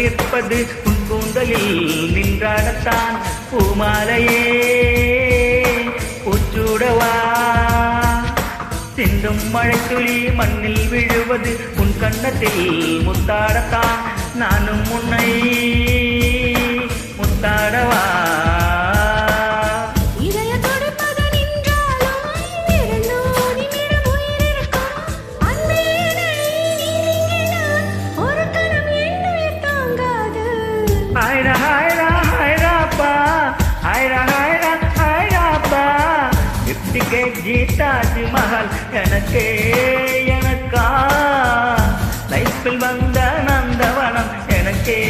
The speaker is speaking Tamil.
நிற்பது உன் கூந்தலில் நின்றாடத்தான் பூமாலையே பூச்சூடவா சிந்தும் மழைத்துளி மண்ணில் விழுவது உன் கண்ணத்தில் முத்தாடத்தான் நானும் உன்னை முத்தாடவா ஹைரா ஹைரா ஹைராப்பா ஹைரா ஹைரா ஹைராப்பா 50 kg தாஜ்மஹால் எனக்கே எனக்கா லைஃப்பில் வந்த நந்தவனம் எனக்கே